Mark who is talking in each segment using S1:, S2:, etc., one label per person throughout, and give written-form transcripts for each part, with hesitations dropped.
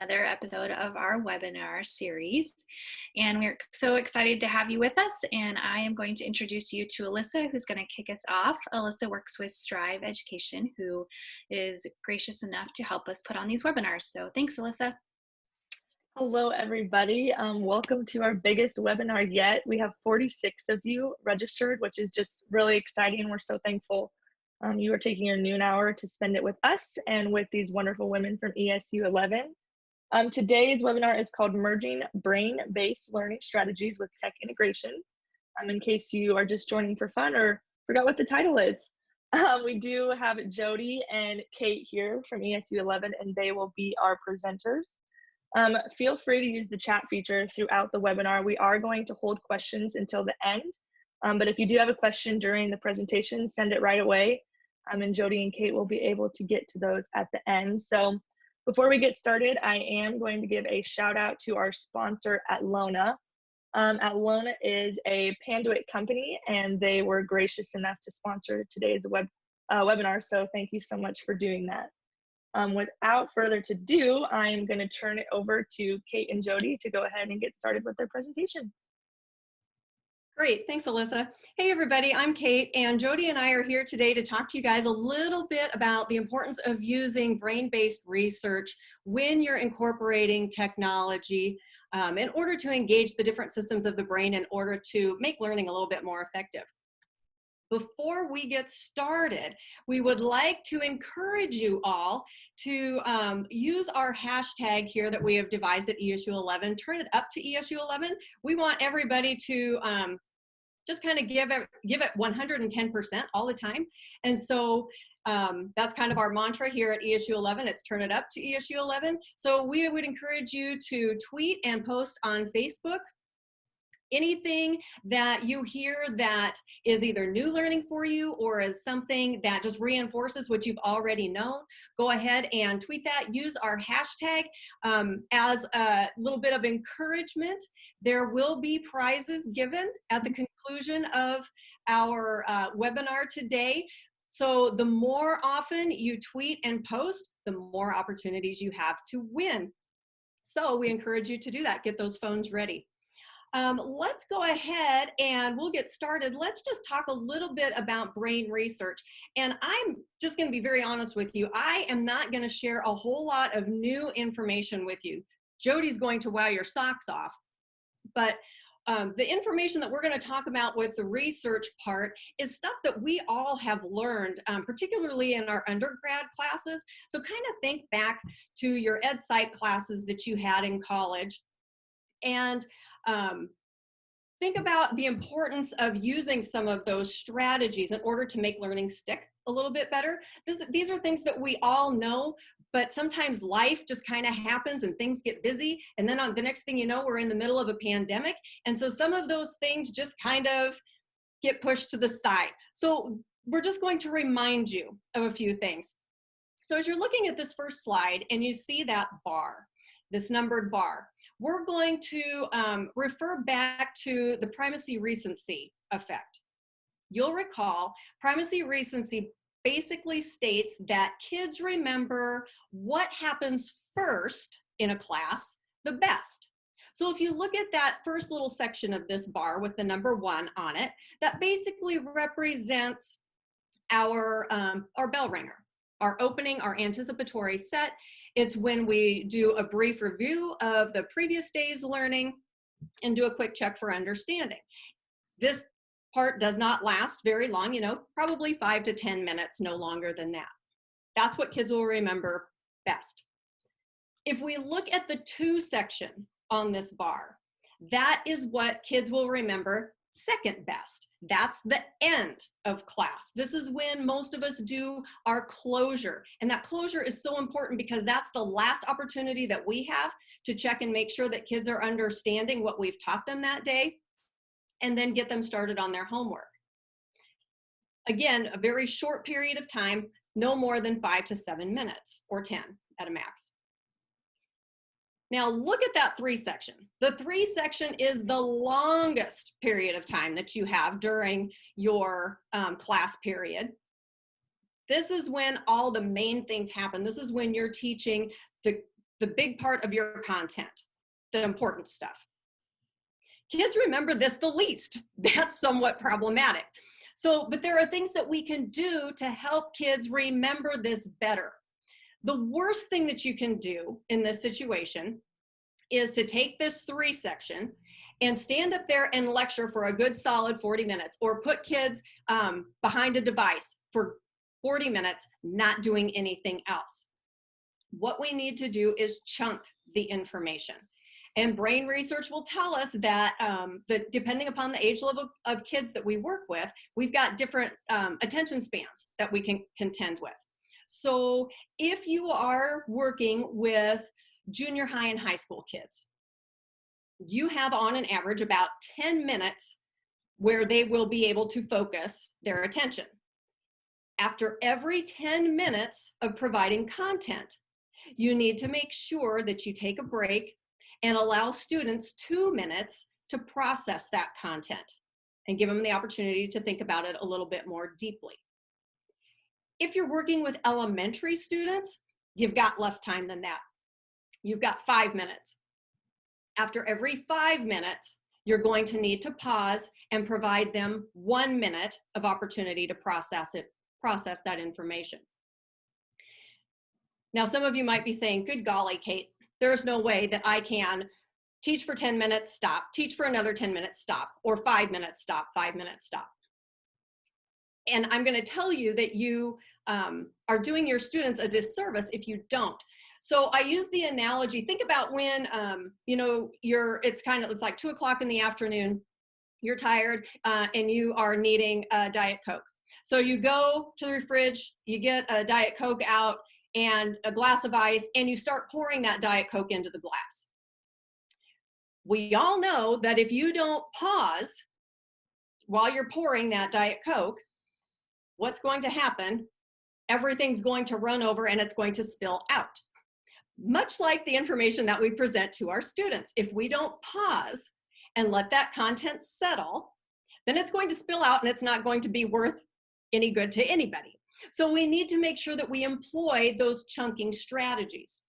S1: Another episode of our webinar series. And we're so excited to have you with us. And I am going to introduce you to Alyssa, who's going to kick us off. Alyssa works with Strive Education, who is gracious enough to help us put on these webinars. So thanks, Alyssa.
S2: Hello, everybody. Welcome to our biggest webinar yet. We have 46 of you registered, which is just really exciting. We're so thankful you are taking your noon hour to spend it with us and with these wonderful women from ESU 11. Today's webinar is called Merging Brain-Based Learning Strategies with Tech Integration. In case you are just joining for fun or forgot what the title is. We do have Jody and Kate here from ESU 11, and they will be our presenters. Feel free to use the chat feature throughout the webinar. We are going to hold questions until the end, but if you do have a question during the presentation, send it right away, and Jody and Kate will be able to get to those at the end. So before we get started, I am going to give a shout out to our sponsor, Atlona. Atlona is a Panduit company, and they were gracious enough to sponsor today's webinar, so thank you so much for doing that. Without further ado, I'm going to turn it over to Kate and Jody to go ahead and get started with their presentation.
S3: Great, thanks Alyssa. Hey everybody, I'm Kate, and Jody and I are here today to talk to you guys a little bit about the importance of using brain-based research when you're incorporating technology in order to engage the different systems of the brain in order to make learning a little bit more effective. Before we get started, we would like to encourage you all to use our hashtag here that we have devised at ESU 11, turn it up to ESU 11. We want everybody to just kind of give it 110% all the time. And so that's kind of our mantra here at ESU 11. It's turn it up to ESU 11. So we would encourage you to tweet and post on Facebook anything that you hear that is either new learning for you or is something that just reinforces what you've already known. Go ahead and tweet that. Use our hashtag as a little bit of encouragement. There will be prizes given at the conclusion of our webinar today. So the more often you tweet and post, the more opportunities you have to win. So we encourage you to do that. Get those phones ready. Let's go ahead and we'll get started. Let's just talk a little bit about brain research. And I'm just going to be very honest with you. I am not going to share a whole lot of new information with you. Jody's going to wow your socks off. But the information that we're going to talk about with the research part is stuff that we all have learned, particularly in our undergrad classes. So kind of think back to your ed psych classes that you had in college. And think about the importance of using some of those strategies in order to make learning stick a little bit better. These are things that we all know, but sometimes life just kind of happens and things get busy. And then on the next thing you know, we're in the middle of a pandemic. And so some of those things just kind of get pushed to the side. So we're just going to remind you of a few things. So as you're looking at this first slide and you see that bar, this numbered bar, we're going to refer back to the primacy recency effect. You'll recall primacy recency basically states that kids remember what happens first in a class the best. So if you look at that first little section of this bar with the number 1 on it, that basically represents our bell ringer. Our opening, our anticipatory set. It's when we do a brief review of the previous day's learning and do a quick check for understanding. This part does not last very long, probably 5 to 10 minutes, no longer than that. That's what kids will remember best. If we look at the 2 section on this bar, that is what kids will remember second best. That's the end of class. This is when most of us do our closure. And that closure is so important because that's the last opportunity that we have to check and make sure that kids are understanding what we've taught them that day and then get them started on their homework. Again, a very short period of time, no more than 5 to 7 minutes or 10 at a max. Now look at that 3 section. The 3 section is the longest period of time that you have during your class period. This is when all the main things happen. This is when you're teaching the the big part of your content, the important stuff. Kids remember this the least. That's somewhat problematic. So, but there are things that we can do to help kids remember this better. The worst thing that you can do in this situation is to take this 3 section and stand up there and lecture for a good solid 40 minutes, or put kids behind a device for 40 minutes, not doing anything else. What we need to do is chunk the information. And brain research will tell us that, that depending upon the age level of kids that we work with, we've got different attention spans that we can contend with. So if you are working with junior high and high school kids, you have on an average about 10 minutes where they will be able to focus their attention. After every 10 minutes of providing content, you need to make sure that you take a break and allow students 2 minutes to process that content and give them the opportunity to think about it a little bit more deeply. If you're working with elementary students, you've got less time than that. You've got 5 minutes. After every 5 minutes, you're going to need to pause and provide them 1 minute of opportunity to process that information. Now, some of you might be saying, good golly, Kate, there's no way that I can teach for 10 minutes, stop, teach for another 10 minutes, stop, or 5 minutes, stop, 5 minutes, stop. And I'm going to tell you that you are doing your students a disservice if you don't. So I use the analogy, think about when, you know, it's like 2 o'clock in the afternoon, you're tired and you are needing a Diet Coke. So you go to the fridge, you get a Diet Coke out and a glass of ice, and you start pouring that Diet Coke into the glass. We all know that if you don't pause while you're pouring that Diet Coke, what's going to happen? Everything's going to run over and it's going to spill out. Much like the information that we present to our students, if we don't pause and let that content settle, then it's going to spill out and it's not going to be worth any good to anybody. So we need to make sure that we employ those chunking strategies.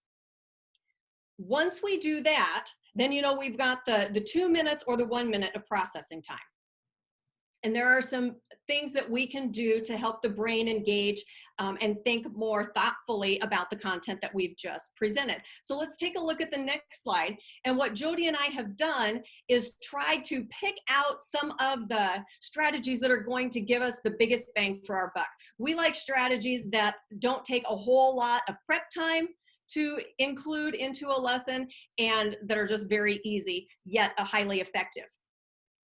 S3: Once we do that, then you know we've got the 2 minutes or the 1 minute of processing time. And there are some things that we can do to help the brain engage and think more thoughtfully about the content that we've just presented. So let's take a look at the next slide. And what Jody and I have done is try to pick out some of the strategies that are going to give us the biggest bang for our buck. We like strategies that don't take a whole lot of prep time to include into a lesson and that are just very easy, yet highly effective.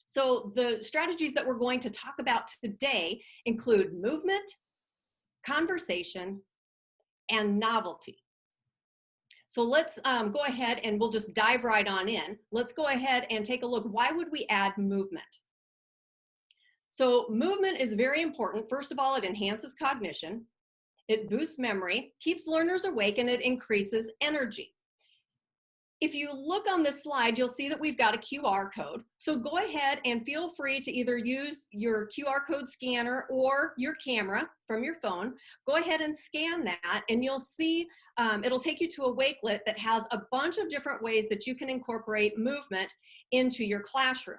S3: So the strategies that we're going to talk about today include movement, conversation, and novelty. So let's go ahead and we'll just dive right on in. Let's go ahead and take a look. Why would we add movement? So movement is very important. First of all, it enhances cognition, it boosts memory, keeps learners awake, and it increases energy. If you look on this slide, you'll see that we've got a QR code. So go ahead and feel free to either use your QR code scanner or your camera from your phone. Go ahead and scan that and you'll see it'll take you to a Wakelet that has a bunch of different ways that you can incorporate movement into your classroom.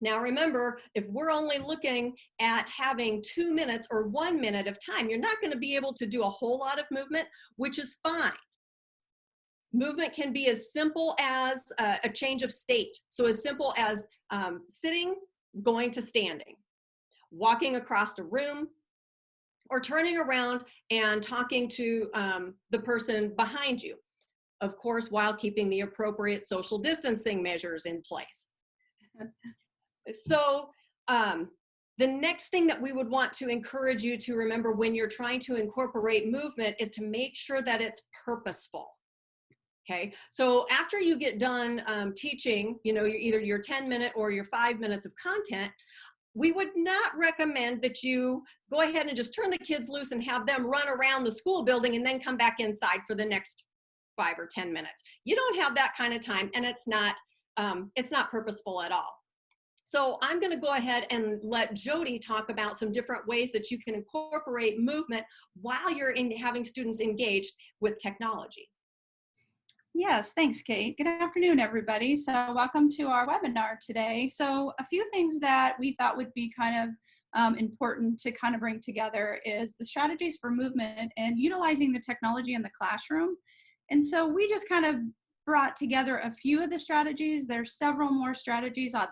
S3: Now remember, if we're only looking at having 2 minutes or 1 minute of time, you're not going to be able to do a whole lot of movement, which is fine. Movement can be as simple as a change of state. So as simple as sitting, going to standing, walking across a room, or turning around and talking to the person behind you. Of course, while keeping the appropriate social distancing measures in place. So the next thing that we would want to encourage you to remember when you're trying to incorporate movement is to make sure that it's purposeful. Okay, so after you get done teaching, you know, either your 10-minute or your 5 minutes of content, we would not recommend that you go ahead and just turn the kids loose and have them run around the school building and then come back inside for the next 5 or 10 minutes. You don't have that kind of time, and it's not purposeful at all. So I'm going to go ahead and let Jody talk about some different ways that you can incorporate movement while you're having students engaged with technology.
S4: Yes, thanks, Kate. Good afternoon, everybody. So welcome to our webinar today. So a few things that we thought would be kind of important to kind of bring together is the strategies for movement and utilizing the technology in the classroom. And so we just kind of brought together a few of the strategies. There's several more strategies on,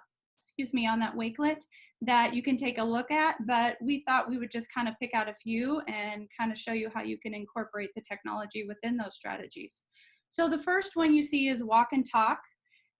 S4: on that Wakelet that you can take a look at, but we thought we would just kind of pick out a few and kind of show you how you can incorporate the technology within those strategies. So the first one you see is walk and talk.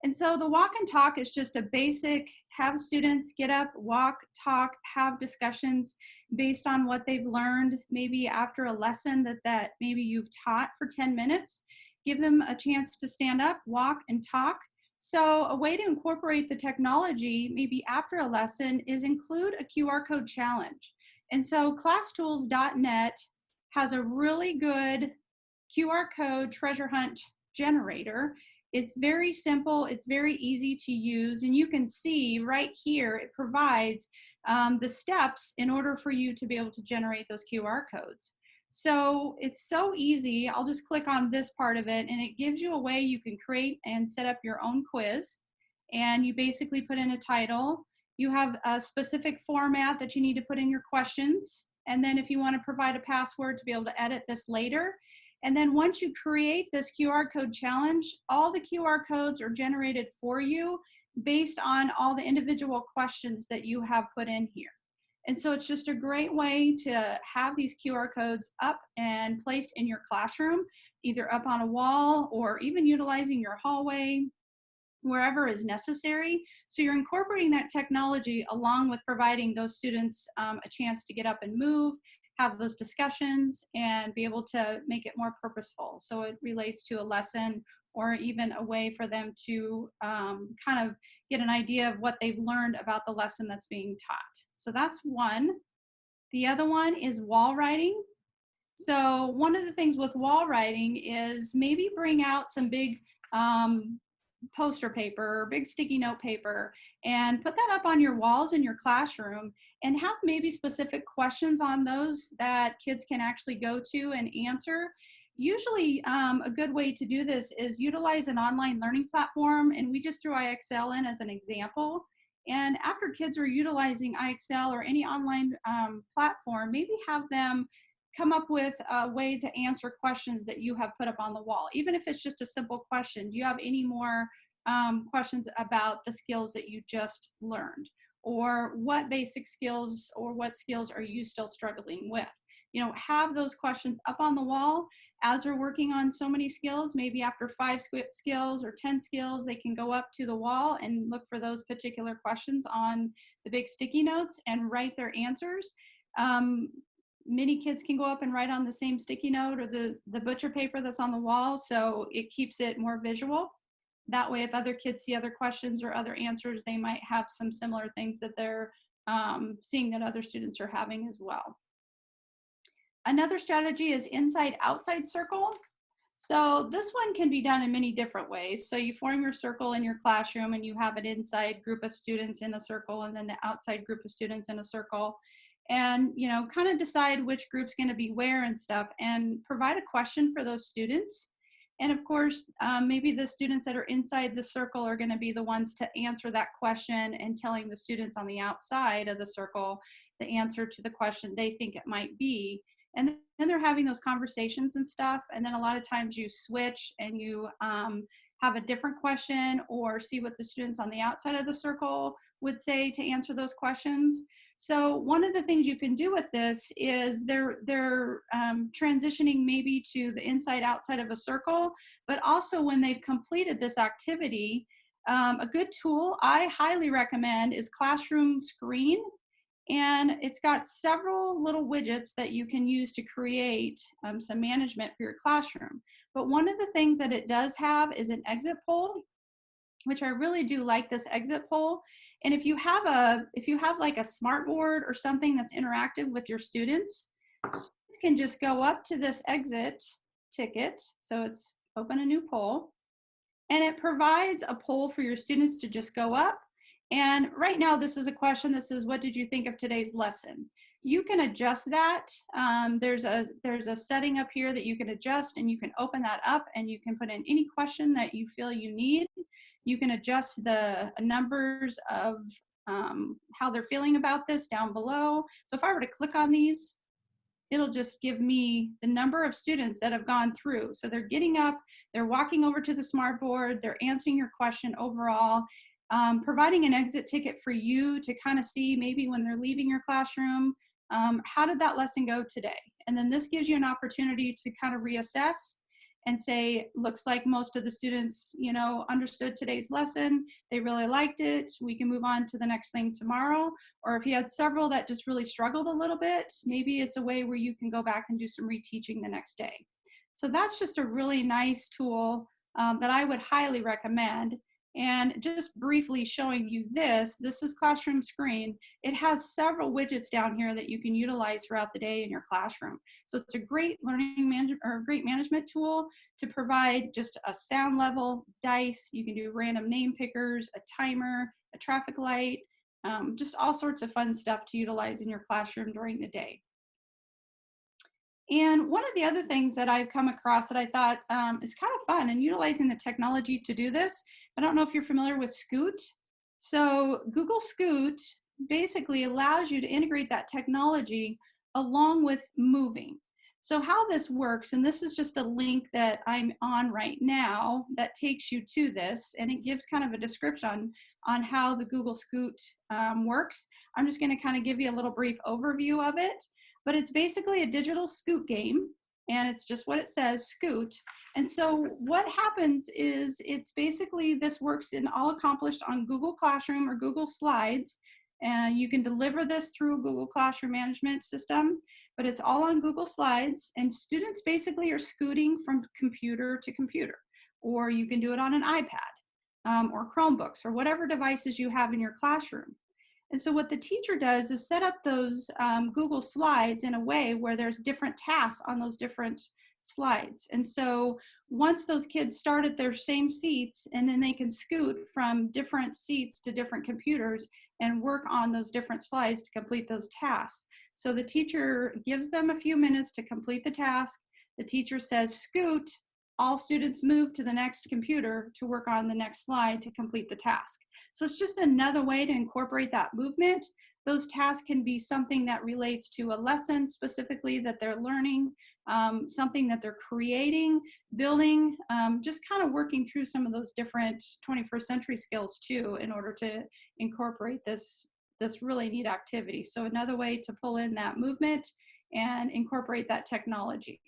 S4: And so the walk and talk is just a basic, have students get up, walk, talk, have discussions based on what they've learned, maybe after a lesson that maybe you've taught for 10 minutes. Give them a chance to stand up, walk, and talk. So a way to incorporate the technology maybe after a lesson is include a QR code challenge. And so classtools.net has a really good QR code treasure hunt generator. It's very simple, it's very easy to use, and you can see right here it provides the steps in order for you to be able to generate those QR codes. So it's so easy. I'll just click on this part of it, and it gives you a way you can create and set up your own quiz. And you basically put in a title. You have a specific format that you need to put in your questions. And then if you want to provide a password to be able to edit this later. And then once you create this QR code challenge, all the QR codes are generated for you based on all the individual questions that you have put in here. And so it's just a great way to have these QR codes up and placed in your classroom, either up on a wall or even utilizing your hallway, wherever is necessary. So you're incorporating that technology along with providing those students a chance to get up and move, have those discussions, and be able to make it more purposeful. So it relates to a lesson or even a way for them to kind of get an idea of what they've learned about the lesson that's being taught. So that's one. The other one is wall writing. So one of the things with wall writing is maybe bring out some big poster paper or big sticky note paper and put that up on your walls in your classroom and have maybe specific questions on those that kids can actually go to and answer. Usually a good way to do this is utilize an online learning platform, and we just threw IXL in as an example. And after kids are utilizing IXL or any online platform, maybe have them come up with a way to answer questions that you have put up on the wall. Even if it's just a simple question, do you have any more questions about the skills that you just learned? Or what basic skills or what skills are you still struggling with? You know, have those questions up on the wall as we're working on so many skills. Maybe after 5 skills or 10 skills, they can go up to the wall and look for those particular questions on the big sticky notes and write their answers. Many kids can go up and write on the same sticky note or the butcher paper that's on the wall, so it keeps it more visual. That way, if other kids see other questions or other answers, they might have some similar things that they're seeing that other students are having as well. Another strategy is inside-outside circle. So this one can be done in many different ways. So you form your circle in your classroom and you have an inside group of students in a circle and then the outside group of students in a circle. And, you know, kind of decide which group's going to be where and stuff, and provide a question for those students. And of course, maybe the students that are inside the circle are going to be the ones to answer that question and telling the students on the outside of the circle the answer to the question they think it might be. And then they're having those conversations and stuff. And then a lot of times you switch and you have a different question or see what the students on the outside of the circle would say to answer those questions. So one of the things you can do with this is they're transitioning maybe to the inside outside of a circle, but also when they've completed this activity, a good tool I highly recommend is Classroom Screen. And it's got several little widgets that you can use to create some management for your classroom. But one of the things that it does have is an exit poll, which I really do like this exit poll. And if you have like a smart board or something that's interactive with your students can just go up to this exit ticket. So it's open a new poll, and it provides a poll for your students to just go up. And right now, this is a question that says, what did you think of today's lesson? you can adjust that. There's a setting up here that you can adjust, and you can open that up and you can put in any question that you feel you need. You can adjust the numbers of how they're feeling about this down below. So if I were to click on these, it'll just give me the number of students that have gone through. So they're getting up, they're walking over to the smartboard, they're answering your question overall, providing an exit ticket for you to kind of see maybe when they're leaving your classroom, how did that lesson go today? And then this gives you an opportunity to kind of reassess and say, looks like most of the students, you know, understood today's lesson. They really liked it. We can move on to the next thing tomorrow. Or if you had several that just really struggled a little bit, maybe it's a way where you can go back and do some reteaching the next day. So that's just a really nice tool that I would highly recommend. And just briefly showing you this is Classroom Screen. It has several widgets down here that you can utilize throughout the day in your classroom. So it's a great learning management or great management tool to provide just a sound level, dice. You can do random name pickers, a timer, a traffic light, just all sorts of fun stuff to utilize in your classroom during the day. And one of the other things that I've come across that I thought is kind of fun and utilizing the technology to do this, I don't know if you're familiar with Scoot. So Google Scoot basically allows you to integrate that technology along with moving. So how this works, and this is just a link that I'm on right now that takes you to this, and it gives kind of a description on how the Google Scoot works. I'm just going to kind of give you a little brief overview of it. But it's basically a digital Scoot game, and it's just what it says, Scoot. And so what happens is it's basically, this works in all accomplished on Google Classroom or Google Slides. And you can deliver this through a Google Classroom management system, but it's all on Google Slides, and students basically are scooting from computer to computer, or you can do it on an iPad or Chromebooks or whatever devices you have in your classroom. And so what the teacher does is set up those Google Slides in a way where there's different tasks on those different slides. And so once those kids start at their same seats, and then they can scoot from different seats to different computers and work on those different slides to complete those tasks. So the teacher gives them a few minutes to complete the task. The teacher says, scoot, all students move to the next computer to work on the next slide to complete the task. So it's just another way to incorporate that movement. Those tasks can be something that relates to a lesson specifically that they're learning, something that they're creating, building, just kind of working through some of those different 21st century skills too in order to incorporate this really neat activity. So another way to pull in that movement and incorporate that technology.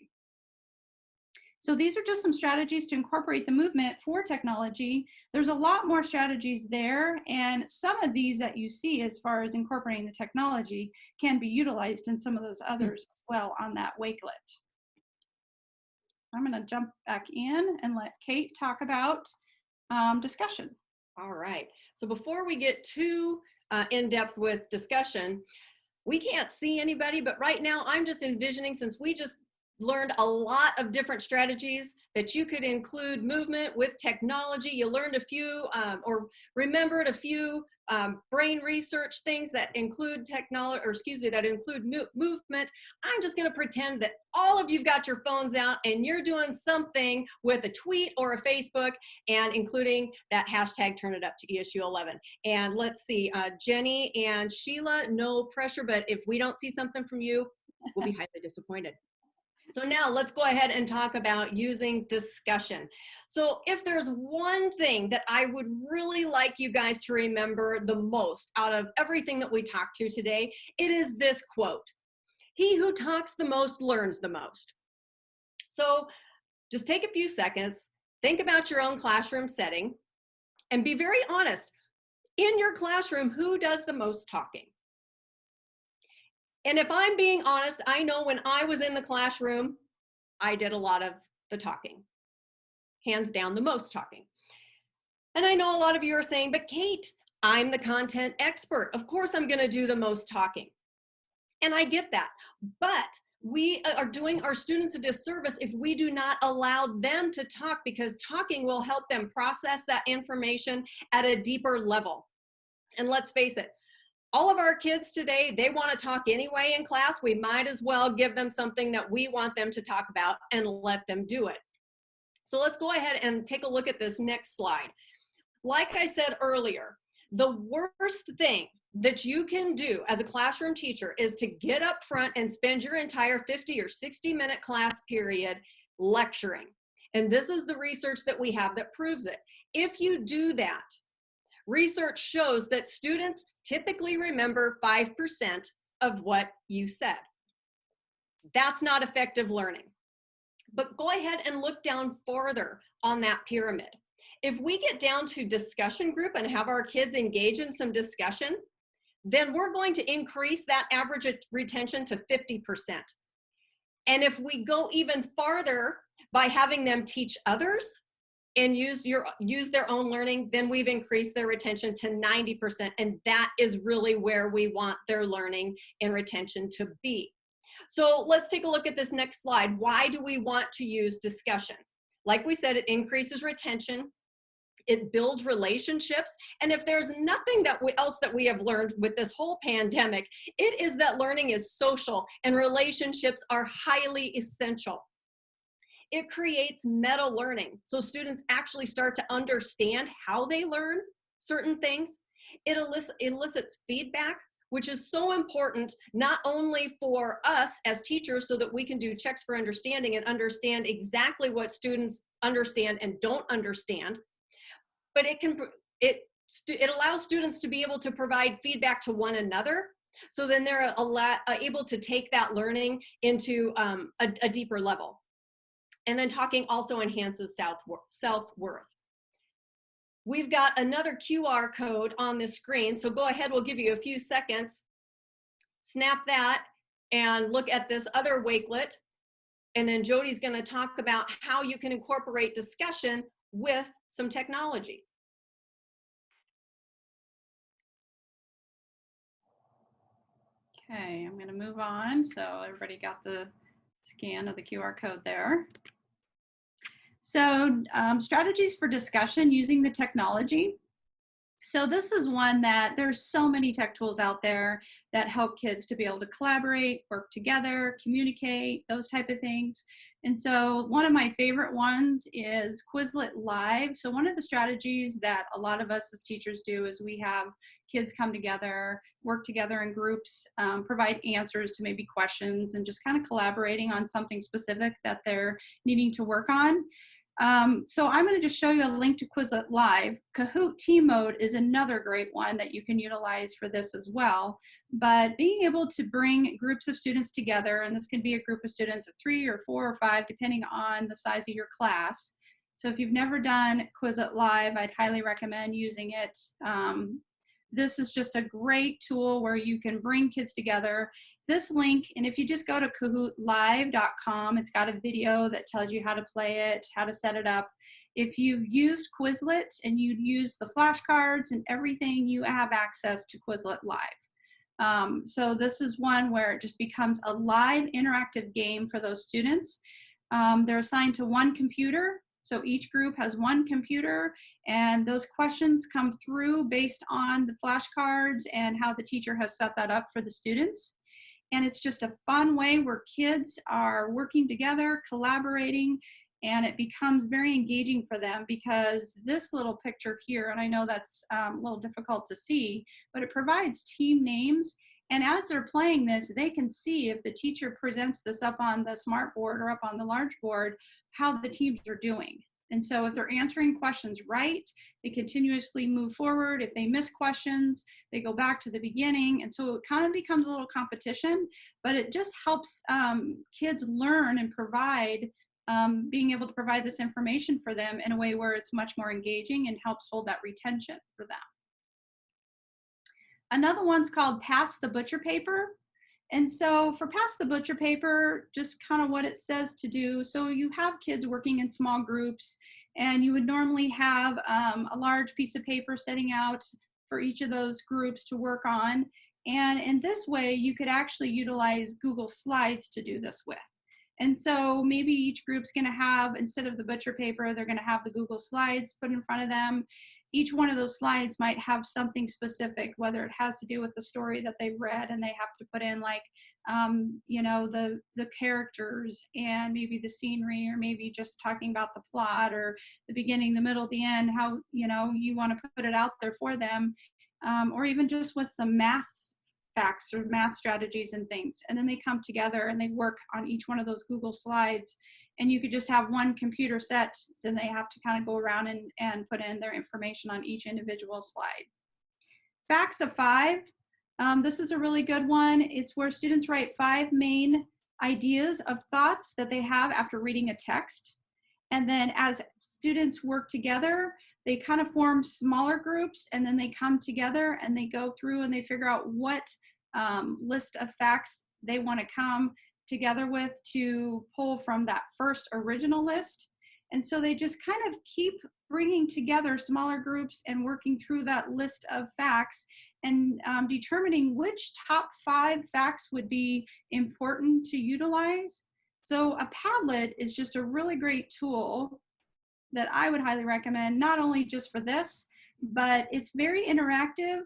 S4: So these are just some strategies to incorporate the movement for technology. There's a lot more strategies there, and some of these that you see as far as incorporating the technology can be utilized in some of those others as well on that Wakelet. I'm going to jump back in and let Kate talk about discussion.
S3: All right. So before we get too in-depth with discussion, we can't see anybody, but right now I'm just envisioning, since we just learned a lot of different strategies that you could include movement with technology. You learned a few or remembered a few brain research things that include technology, or excuse me, that include movement. I'm just going to pretend that all of you've got your phones out and you're doing something with a tweet or a Facebook and including that hashtag turn it up to ESU 11. And let's see, Jenny and Sheila, no pressure, but if we don't see something from you, we'll be highly disappointed. So now let's go ahead and talk about using discussion. So if there's one thing that I would really like you guys to remember the most out of everything that we talked to today, it is this quote: "He who talks the most learns the most." So just take a few seconds, think about your own classroom setting, and be very honest. In your classroom, who does the most talking? And if I'm being honest, I know when I was in the classroom, I did a lot of the talking. Hands down, the most talking. And I know a lot of you are saying, but Kate, I'm the content expert. Of course I'm going to do the most talking. And I get that. But we are doing our students a disservice if we do not allow them to talk, because talking will help them process that information at a deeper level. And let's face it, All of our kids today, they want to talk anyway in class. We might as well give them something that we want them to talk about and let them do it. So let's go ahead and take a look at this next slide. Like I said earlier, the worst thing that you can do as a classroom teacher is to get up front and spend your entire 50 or 60-minute class period lecturing. And this is the research that we have that proves it. If you do that, research shows that students typically remember 5% of what you said. That's not effective learning. But go ahead and look down farther on that pyramid. If we get down to discussion group and have our kids engage in some discussion, then we're going to increase that average retention to 50%. And if we go even farther by having them teach others and use their own learning, then we've increased their retention to 90%. And that is really where we want their learning and retention to be. So let's take a look at this next slide. Why do we want to use discussion? Like we said, it increases retention. It builds relationships. And if there's nothing else that we have learned with this whole pandemic, it is that learning is social and relationships are highly essential. It creates meta learning. So students actually start to understand how they learn certain things. It elicits feedback, which is so important, not only for us as teachers so that we can do checks for understanding and understand exactly what students understand and don't understand, but it allows students to be able to provide feedback to one another. So then they're able to take that learning into a deeper level. And then talking also enhances self-worth. We've got another QR code on the screen. So go ahead, we'll give you a few seconds. Snap that and look at this other wakelet. And then Jody's going to talk about how you can incorporate discussion with some technology.
S4: Okay, I'm going to move on. So everybody got the scan of the QR code there. So strategies for discussion using the technology. So this is one that there's so many tech tools out there that help kids to be able to collaborate, work together, communicate, those type of things. And so one of my favorite ones is Quizlet Live. So one of the strategies that a lot of us as teachers do is we have kids come together, work together in groups, provide answers to maybe questions, and just kind of collaborating on something specific that they're needing to work on. So I'm going to just show you a link to Quizlet Live. Kahoot Team Mode is another great one that you can utilize for this as well. But being able to bring groups of students together, and this can be a group of students of 3 or 4 or 5, depending on the size of your class. So if you've never done Quizlet Live, I'd highly recommend using it. This is just a great tool where you can bring kids together. This link, and if you just go to kahootlive.com, it's got a video that tells you how to play it, how to set it up. If you've used Quizlet and you use the flashcards and everything, you have access to Quizlet Live. So this is one where it just becomes a live interactive game for those students. They're assigned to one computer. So each group has one computer, and those questions come through based on the flashcards and how the teacher has set that up for the students. And it's just a fun way where kids are working together, collaborating, and it becomes very engaging for them because this little picture here, and I know that's a little difficult to see, but it provides team names. And as they're playing this, they can see if the teacher presents this up on the smart board or up on the large board, how the teams are doing. And so if they're answering questions right, they continuously move forward. If they miss questions, they go back to the beginning. And so it kind of becomes a little competition, but it just helps kids learn and provide, being able to provide this information for them in a way where it's much more engaging and helps hold that retention for them. Another one's called Pass the Butcher Paper. And so for Pass the Butcher Paper, just kind of what it says to do. So you have kids working in small groups, and you would normally have a large piece of paper setting out for each of those groups to work on. And in this way, you could actually utilize Google Slides to do this with. And so maybe each group's going to have, instead of the butcher paper, they're going to have the Google Slides put in front of them. each one of those slides might have something specific, whether it has to do with the story that they read and they have to put in like, the characters and maybe the scenery, or maybe just talking about the plot or the beginning, the middle, the end, how, you want to put it out there for them, or even just with some math facts or math strategies and things. And then they come together and they work on each one of those Google slides. And you could just have one computer set, so they have to kind of go around and put in their information on each individual slide. Facts of 5. This is a really good one. It's where students write 5 main ideas of thoughts that they have after reading a text. And then as students work together, they kind of form smaller groups, and then they come together and they go through and they figure out what list of facts they want to come together with to pull from that first original list. And so they just kind of keep bringing together smaller groups and working through that list of facts and determining which top 5 facts would be important to utilize. So a Padlet is just a really great tool that I would highly recommend, not only just for this, but it's very interactive.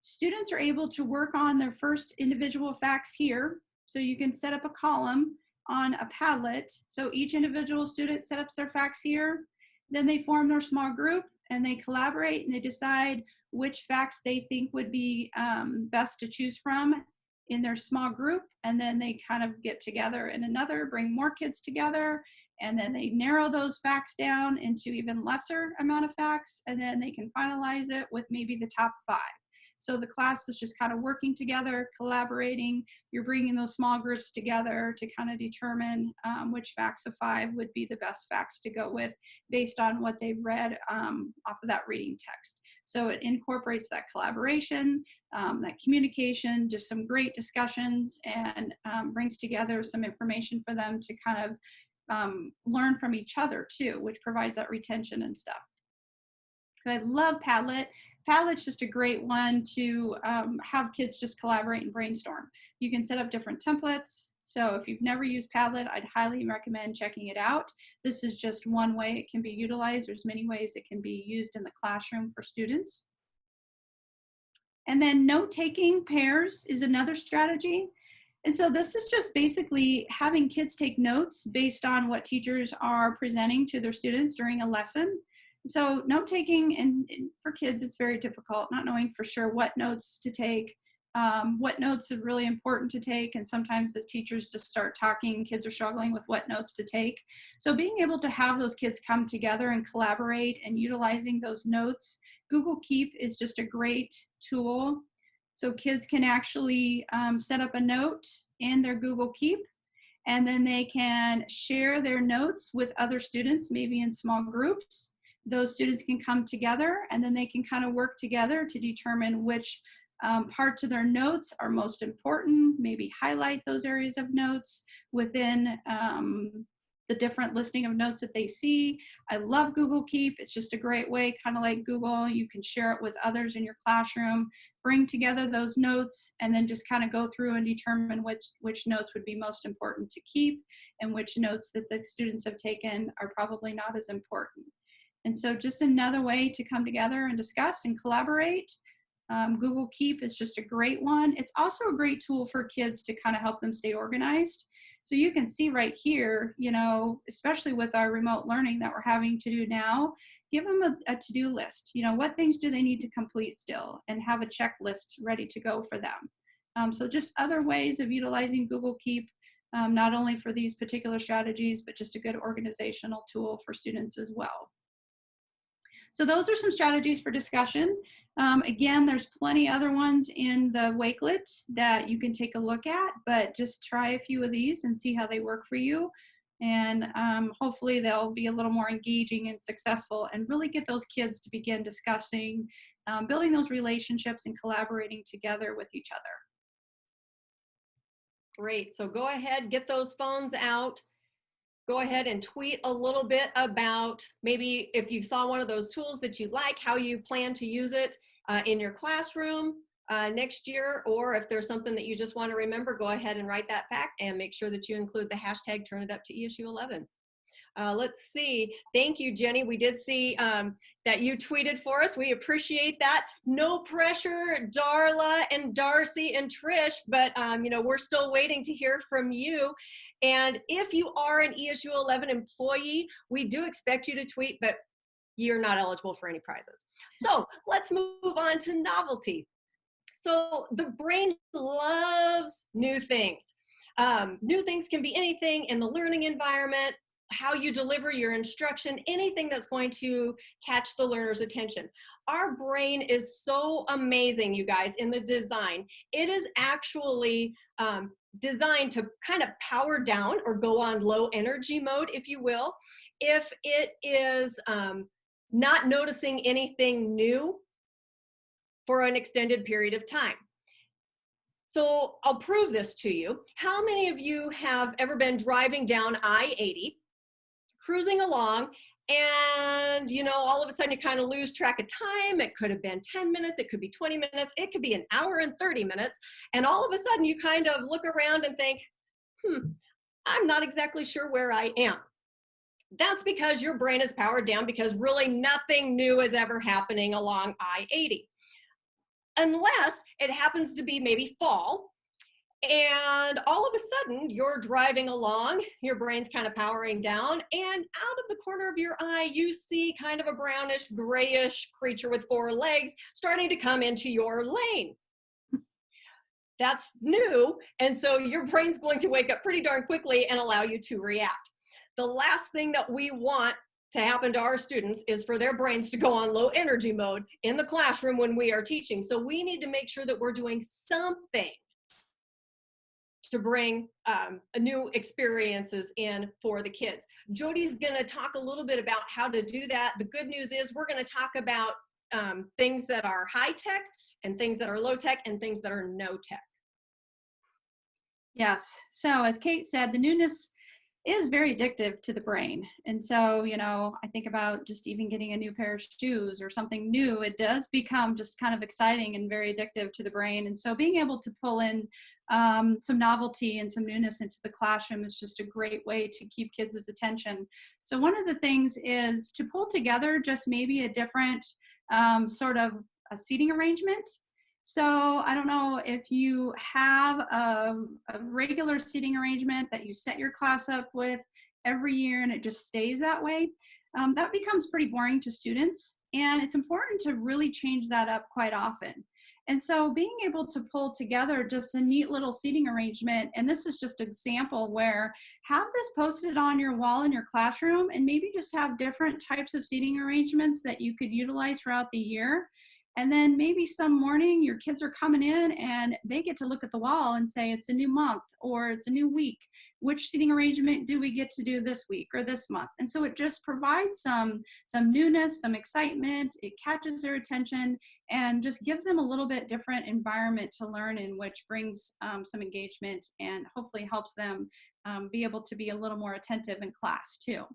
S4: Students are able to work on their first individual facts here. So you can set up a column on a Padlet. So each individual student sets up their facts here. Then they form their small group and they collaborate and they decide which facts they think would be best to choose from in their small group. And then they kind of get together in another, bring more kids together, and then they narrow those facts down into even lesser amount of facts, and then they can finalize it with maybe the top 5. So the class is just kind of working together, collaborating. You're bringing those small groups together to kind of determine which facts of 5 would be the best facts to go with based on what they've read off of that reading text. So it incorporates that collaboration, that communication, just some great discussions, and brings together some information for them to kind of learn from each other too, which provides that retention and stuff. I love Padlet. Padlet's just a great one to have kids just collaborate and brainstorm. You can set up different templates. So if you've never used Padlet, I'd highly recommend checking it out. This is just one way it can be utilized. There's many ways it can be used in the classroom for students. And then note-taking pairs is another strategy. And so this is just basically having kids take notes based on what teachers are presenting to their students during a lesson. So note taking, and for kids, it's very difficult, not knowing for sure what notes to take, what notes are really important to take. And sometimes as teachers just start talking, kids are struggling with what notes to take. So being able to have those kids come together and collaborate and utilizing those notes, Google Keep is just a great tool. So kids can actually set up a note in their Google Keep, and then they can share their notes with other students, maybe in small groups. Those students can come together, and then they can kind of work together to determine which parts of their notes are most important, maybe highlight those areas of notes within the different listing of notes that they see. I love Google Keep. It's just a great way, kind of like Google. You can share it with others in your classroom, bring together those notes, and then just kind of go through and determine which notes would be most important to keep and which notes that the students have taken are probably not as important. And so just another way to come together and discuss and collaborate. Google Keep is just a great one. It's also a great tool for kids to kind of help them stay organized. So you can see right here, especially with our remote learning that we're having to do now, give them a to-do list. What things do they need to complete still, and have a checklist ready to go for them. So just other ways of utilizing Google Keep, not only for these particular strategies, but just a good organizational tool for students as well. So those are some strategies for discussion. Again, there's plenty other ones in the Wakelet that you can take a look at, but just try a few of these and see how they work for you. And hopefully they'll be a little more engaging and successful, and really get those kids to begin discussing, building those relationships and collaborating together with each other.
S3: Great. So go ahead, get those phones out. Go ahead and tweet a little bit about maybe if you saw one of those tools that you like, how you plan to use it in your classroom next year, or if there's something that you just want to remember, go ahead and write that fact and make sure that you include the hashtag Turn It Up to ESU 11. Let's see. Thank you, Jenny. We did see that you tweeted for us. We appreciate that. No pressure, Darla and Darcy and Trish, but we're still waiting to hear from you. And if you are an ESU 11 employee, we do expect you to tweet, but you're not eligible for any prizes. So let's move on to novelty. So the brain loves new things. New things can be anything in the learning environment, how you deliver your instruction, anything that's going to catch the learner's attention. Our brain is so amazing, you guys, in the design. It is actually designed to kind of power down or go on low energy mode, if you will, if it is not noticing anything new for an extended period of time. So I'll prove this to you. How many of you have ever been driving down I-80, cruising along, and all of a sudden you kind of lose track of time? It could have been 10 minutes, it could be 20 minutes, it could be an hour and 30 minutes, and all of a sudden you kind of look around and think, I'm not exactly sure where I am. That's because your brain is powered down because really nothing new is ever happening along I-80. Unless it happens to be maybe fall, and all of a sudden you're driving along, your brain's kind of powering down, and out of the corner of your eye, you see kind of a brownish, grayish creature with 4 legs starting to come into your lane. That's new, and so your brain's going to wake up pretty darn quickly and allow you to react. The last thing that we want to happen to our students is for their brains to go on low energy mode in the classroom when we are teaching. So we need to make sure that we're doing something to bring new experiences in for the kids. Jody's gonna talk a little bit about how to do that. The good news is we're gonna talk about things that are high tech and things that are low tech and things that are no tech.
S4: Yes. So as Kate said, the newness is very addictive to the brain. And so, I think about just even getting a new pair of shoes or something new, it does become just kind of exciting and very addictive to the brain. And so being able to pull in some novelty and some newness into the classroom is just a great way to keep kids' attention. So one of the things is to pull together just maybe a different sort of a seating arrangement. So I don't know if you have a regular seating arrangement that you set your class up with every year and it just stays that way. That becomes pretty boring to students, and it's important to really change that up quite often. And so being able to pull together just a neat little seating arrangement, and this is just an example where have this posted on your wall in your classroom and maybe just have different types of seating arrangements that you could utilize throughout the year. And then maybe some morning your kids are coming in and they get to look at the wall and say, it's a new month or it's a new week. Which seating arrangement do we get to do this week or this month? And so it just provides some newness, some excitement. It catches their attention and just gives them a little bit different environment to learn in, which brings some engagement and hopefully helps them be able to be a little more attentive in class too.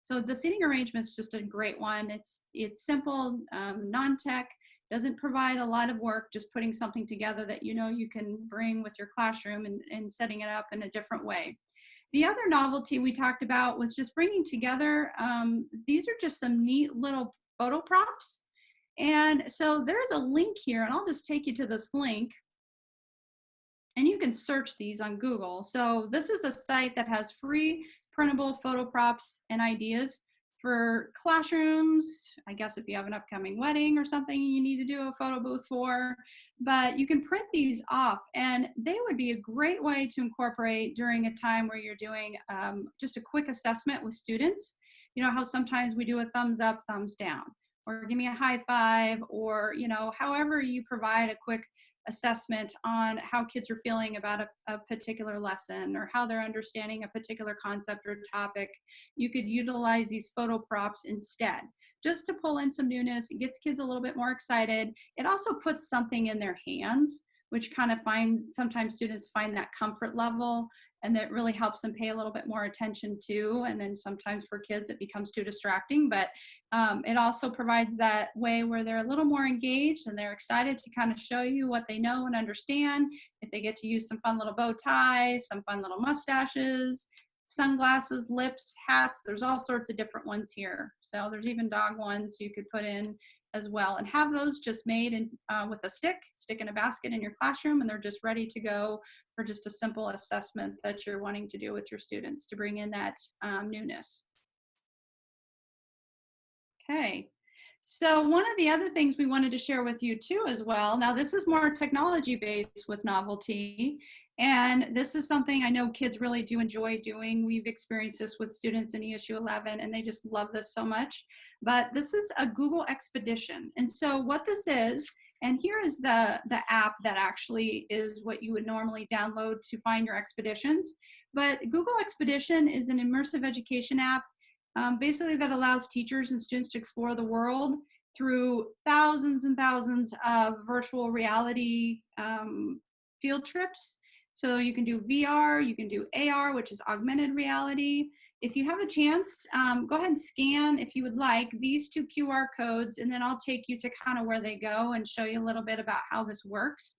S4: So the seating arrangement is just a great one. It's simple, non-tech. Doesn't provide a lot of work, just putting something together that you can bring with your classroom and setting it up in a different way. The other novelty we talked about was just bringing together, these are just some neat little photo props. And so there's a link here, and I'll just take you to this link. And you can search these on Google. So this is a site that has free printable photo props and ideas for classrooms. I guess if you have an upcoming wedding or something you need to do a photo booth for, but you can print these off, and they would be a great way to incorporate during a time where you're doing just a quick assessment with students. You know how sometimes we do a thumbs up, thumbs down, or give me a high five, or however you provide a quick assessment on how kids are feeling about a particular lesson or how they're understanding a particular concept or topic. You could utilize these photo props instead, just to pull in some newness. It gets kids a little bit more excited. It also puts something in their hands, which kind of sometimes students find that comfort level, and that really helps them pay a little bit more attention too. And then sometimes for kids it becomes too distracting, but it also provides that way where they're a little more engaged and they're excited to kind of show you what they know and understand. If they get to use some fun little bow ties, some fun little mustaches, sunglasses, lips, hats. There's all sorts of different ones here. So there's even dog ones you could put in as well, and have those just made in, with a stick in a basket in your classroom, and they're just ready to go for just a simple assessment that you're wanting to do with your students to bring in that newness. Okay. So one of the other things we wanted to share with you too as well, now this is more technology based with novelty, and this is something I know kids really do enjoy doing. We've experienced this with students in ESU 11 and they just love this so much, but this is a Google Expedition. And so what this is, and here is the app that actually is what you would normally download to find your expeditions, but Google Expedition is an immersive education app basically that allows teachers and students to explore the world through thousands and thousands of virtual reality field trips. So you can do VR, you can do AR, which is augmented reality. If you have a chance, go ahead and scan, if you would like, these 2 QR codes, and then I'll take you to kind of where they go and show you a little bit about how this works.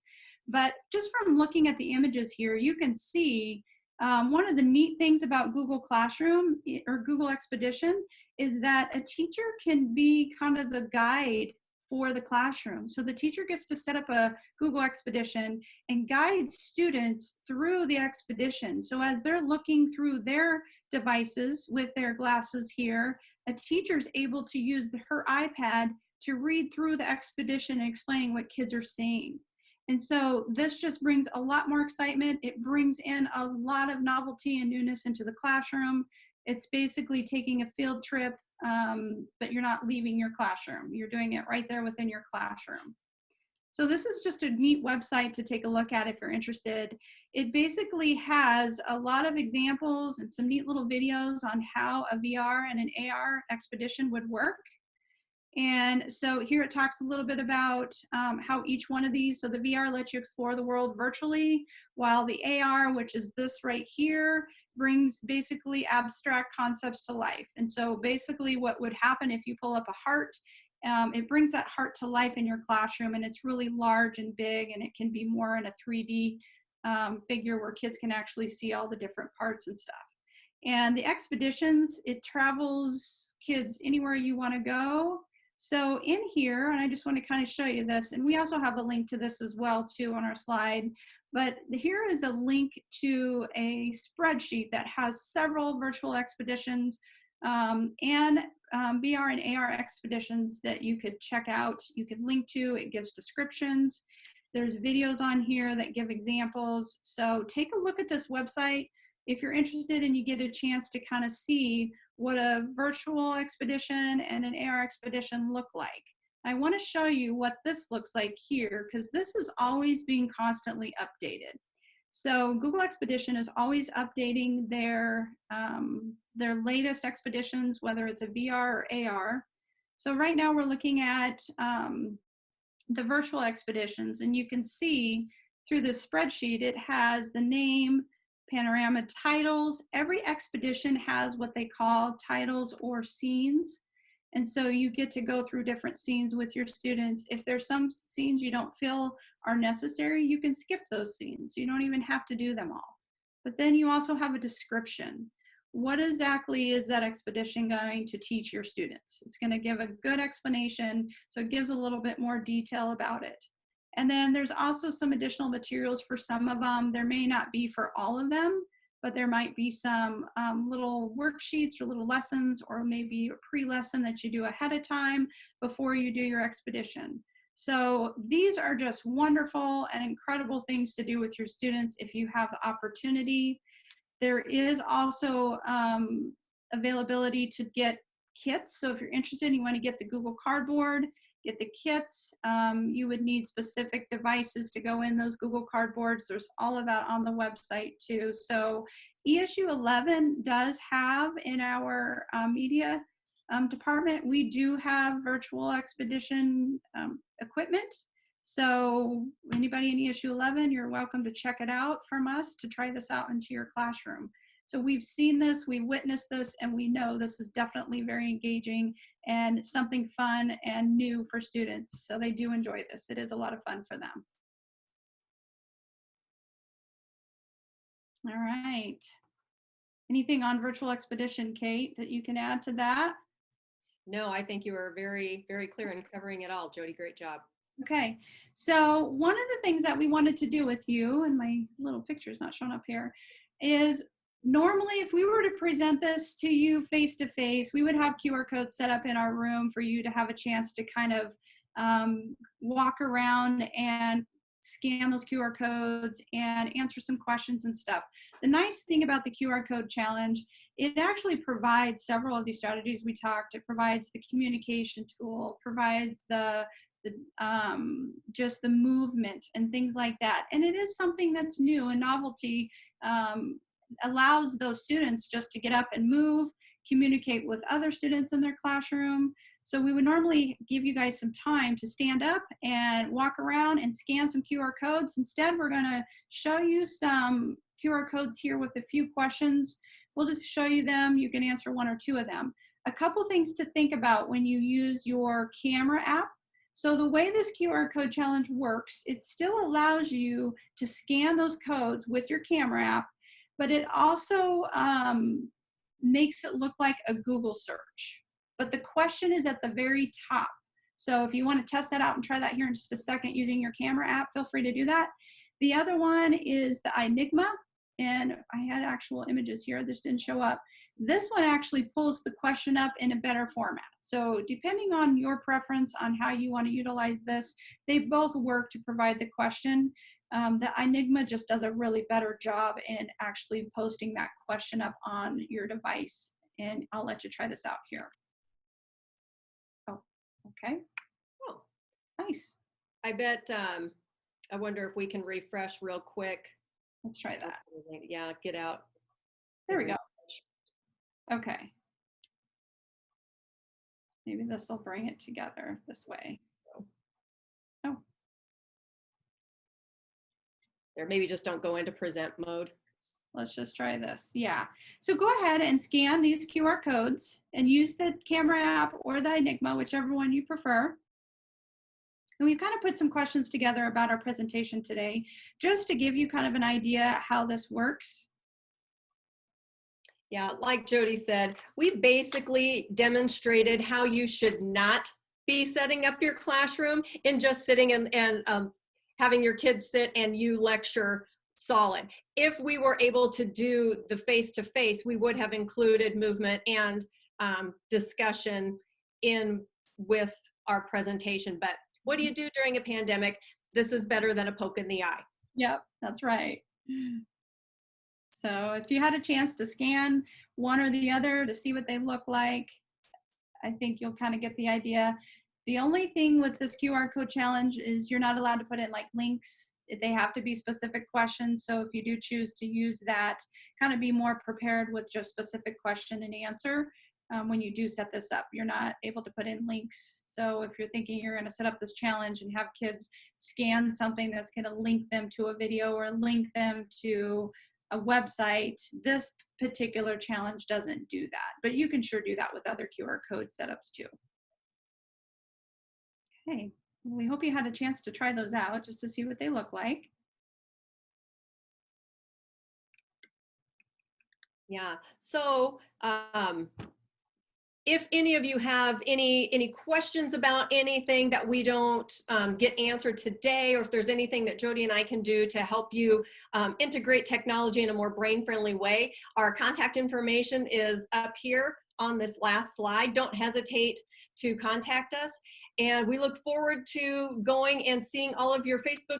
S4: But just from looking at the images here, you can see one of the neat things about Google Classroom or Google Expedition is that a teacher can be kind of the guide for the classroom. So the teacher gets to set up a Google Expedition and guide students through the expedition. So as they're looking through their devices with their glasses here, a teacher's able to use her iPad to read through the expedition and explaining what kids are seeing. And so this just brings a lot more excitement. It brings in a lot of novelty and newness into the classroom. It's basically taking a field trip, but you're not leaving your classroom. You're doing it right there within your classroom. So this is just a neat website to take a look at if you're interested. It basically has a lot of examples and some neat little videos on how a VR and an AR expedition would work. And so here it talks a little bit about how each one of these, so the VR lets you explore the world virtually, while the AR, which is this right here, brings basically abstract concepts to life. And so basically what would happen if you pull up a heart, it brings that heart to life in your classroom, and it's really large and big, and it can be more in a 3D figure where kids can actually see all the different parts and stuff. And the expeditions, it travels kids anywhere you want to go. So in here, and I just want to kind of show you this, and we also have a link to this as well too on our slide, but here is a link to a spreadsheet that has several virtual expeditions and VR and AR expeditions that you could check out. You could link to, it gives descriptions. There's videos on here that give examples. So take a look at this website if you're interested and you get a chance to kind of see what a virtual expedition and an AR expedition look like. I want to show you what this looks like here, because this is always being constantly updated. So Google Expedition is always updating their latest expeditions, whether it's a VR or AR. So right now we're looking at the virtual expeditions, and you can see through this spreadsheet, it has the name, panorama titles. Every expedition has what they call titles or scenes. And so you get to go through different scenes with your students. If there's some scenes you don't feel are necessary, you can skip those scenes. You don't even have to do them all. But then you also have a description. What exactly is that expedition going to teach your students? It's going to give a good explanation, so it gives a little bit more detail about it. And then there's also some additional materials for some of them. There may not be for all of them, but there might be some little worksheets or little lessons, or maybe a pre-lesson that you do ahead of time before you do your expedition. So these are just wonderful and incredible things to do with your students if you have the opportunity. There is also availability to get kits. So if you're interested and you want to get the Google Cardboard, get the kits, you would need specific devices to go in those Google Cardboards. There's all of that on the website too. So ESU 11 does have in our media department, we do have virtual expedition equipment. So anybody in ESU 11, you're welcome to check it out from us to try this out into your classroom. So we've seen this, we've witnessed this, and we know this is definitely very engaging and something fun and new for students. So they do enjoy this. It is a lot of fun for them. All right. Anything on virtual expedition, Kate, that you can add to that?
S3: No, I think you were very, very clear in covering it all, Jody. Great job.
S4: Okay, so one of the things that we wanted to do with you, and my little picture is not showing up here, is normally if we were to present this to you face to face, we would have QR codes set up in our room for you to have a chance to kind of walk around and scan those QR codes and answer some questions and stuff. The nice thing about the QR code challenge, it actually provides several of these strategies we talked. It provides the communication tool, provides just the movement and things like that. And it is something that's new and novelty, allows those students just to get up and move, communicate with other students in their classroom. So we would normally give you guys some time to stand up and walk around and scan some QR codes. Instead, we're gonna show you some QR codes here with a few questions. We'll just show you them. You can answer one or two of them. A couple things to think about when you use your camera app. So the way this QR code challenge works, it still allows you to scan those codes with your camera app, but it also makes it look like a Google search. But the question is at the very top. So if you want to test that out and try that here in just a second using your camera app, feel free to do that. The other one is the Enigma, and I had actual images here, this didn't show up. This one actually pulls the question up in a better format. So depending on your preference on how you want to utilize this, they both work to provide the question. The Enigma just does a really better job in actually posting that question up on your device. And I'll let you try this out here. Oh, okay.
S3: Oh,
S4: Nice.
S3: I bet, I wonder if we can refresh real quick.
S4: Let's try that.
S3: Yeah, get out.
S4: There we go. Okay. Maybe this will bring it together this way. Oh,
S3: There, maybe just don't go into present mode.
S4: let's just try this. Yeah. So go ahead and scan these QR codes and use the camera app or the Enigma, whichever one you prefer. And we've kind of put some questions together about our presentation today, just to give you kind of an idea how this works.
S3: Yeah, like Jody said, we basically demonstrated how you should not be setting up your classroom in just sitting and having your kids sit and you lecture solid. If we were able to do the face-to-face, we would have included movement and discussion in with our presentation. But what do you do during a pandemic? This is better than a poke in the eye.
S4: Yep, that's right. So if you had a chance to scan one or the other to see what they look like, I think you'll kind of get the idea. The only thing with this QR code challenge is you're not allowed to put in like links. They have to be specific questions. So if you do choose to use that, kind of be more prepared with just specific question and answer. When you do set this up, you're not able to put in links. So if you're thinking you're going to set up this challenge and have kids scan something that's going to link them to a video or link them to a website, this particular challenge doesn't do that, but you can sure do that with other QR code setups too. Okay, we hope you had a chance to try those out just to see what they look like.
S3: Yeah, so if any of you have any questions about anything that we don't get answered today, or if there's anything that Jody and I can do to help you integrate technology in a more brain-friendly way, our contact information is up here on this last slide. Don't hesitate to contact us. And we look forward to going and seeing all of your Facebook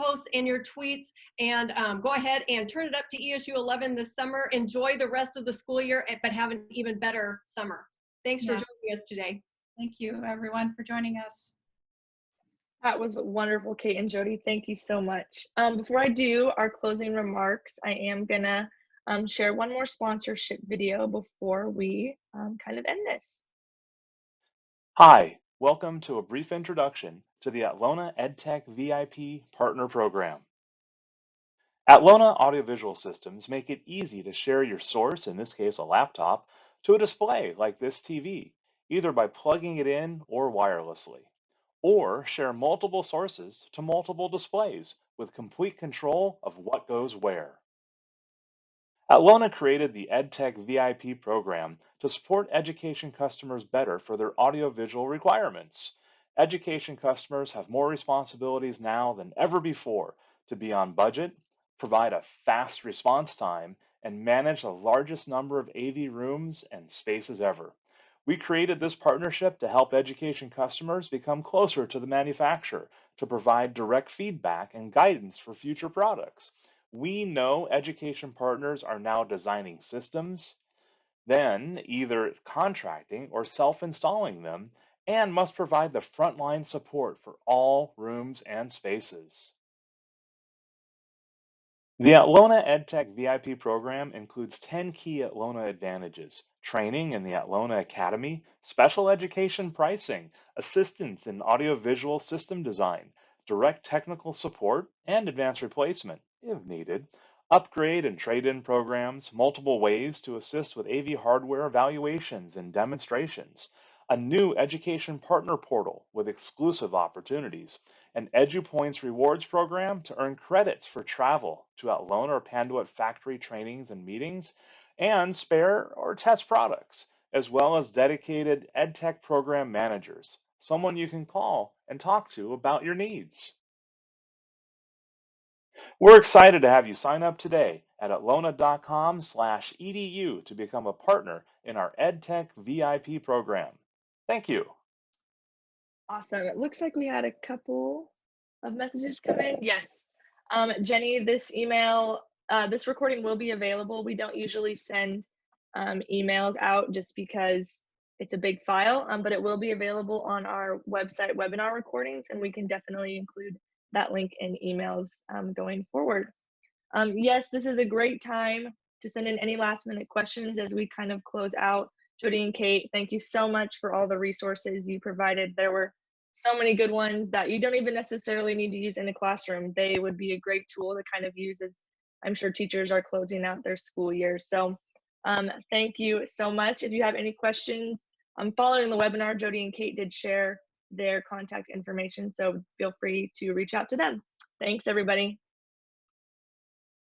S3: posts and your tweets, and go ahead and turn it up to ESU 11 this summer. Enjoy the rest of the school year, but have an even better summer. Thanks for joining us today.
S4: Thank you, everyone, for joining us.
S2: That was wonderful, Kate and Jody. Thank you so much. Before I do our closing remarks, I am gonna share one more sponsorship video before we kind of end this.
S5: Hi, welcome to a brief introduction to the Atlona EdTech VIP Partner Program. Atlona Audiovisual Systems make it easy to share your source, in this case a laptop, to a display like this TV, either by plugging it in or wirelessly. Or share multiple sources to multiple displays with complete control of what goes where. Atlona created the EdTech VIP program to support education customers better for their audiovisual requirements. Education customers have more responsibilities now than ever before to be on budget, provide a fast response time, and manage the largest number of AV rooms and spaces ever. We created this partnership to help education customers become closer to the manufacturer to provide direct feedback and guidance for future products. We know education partners are now designing systems, then either contracting or self installing them, and must provide the frontline support for all rooms and spaces. The Atlona EdTech VIP program includes 10 key Atlona advantages: training in the Atlona Academy, special education pricing, assistance in audiovisual system design, direct technical support, and advanced replacement, if needed, upgrade and trade in programs, multiple ways to assist with AV hardware evaluations and demonstrations, a new education partner portal with exclusive opportunities, an EduPoints rewards program to earn credits for travel to Atlona or Panduit factory trainings and meetings, and spare or test products, as well as dedicated EdTech program managers, someone you can call and talk to about your needs. We're excited to have you sign up today at atlona.com/edu to become a partner in our EdTech VIP program. Thank you.
S2: Awesome. It looks like we had a couple of messages come in. Yes. Jenny, this recording will be available. We don't usually send emails out just because it's a big file, but it will be available on our website webinar recordings, and we can definitely include that link in emails going forward. Yes, this is a great time to send in any last minute questions as we kind of close out. Jody and Kate, thank you so much for all the resources you provided. There were so many good ones that you don't even necessarily need to use in a classroom. They would be a great tool to kind of use as I'm sure teachers are closing out their school year. So thank you so much. If you have any questions, following the webinar, Jody and Kate did share their contact information, so feel free to reach out to them. Thanks, everybody.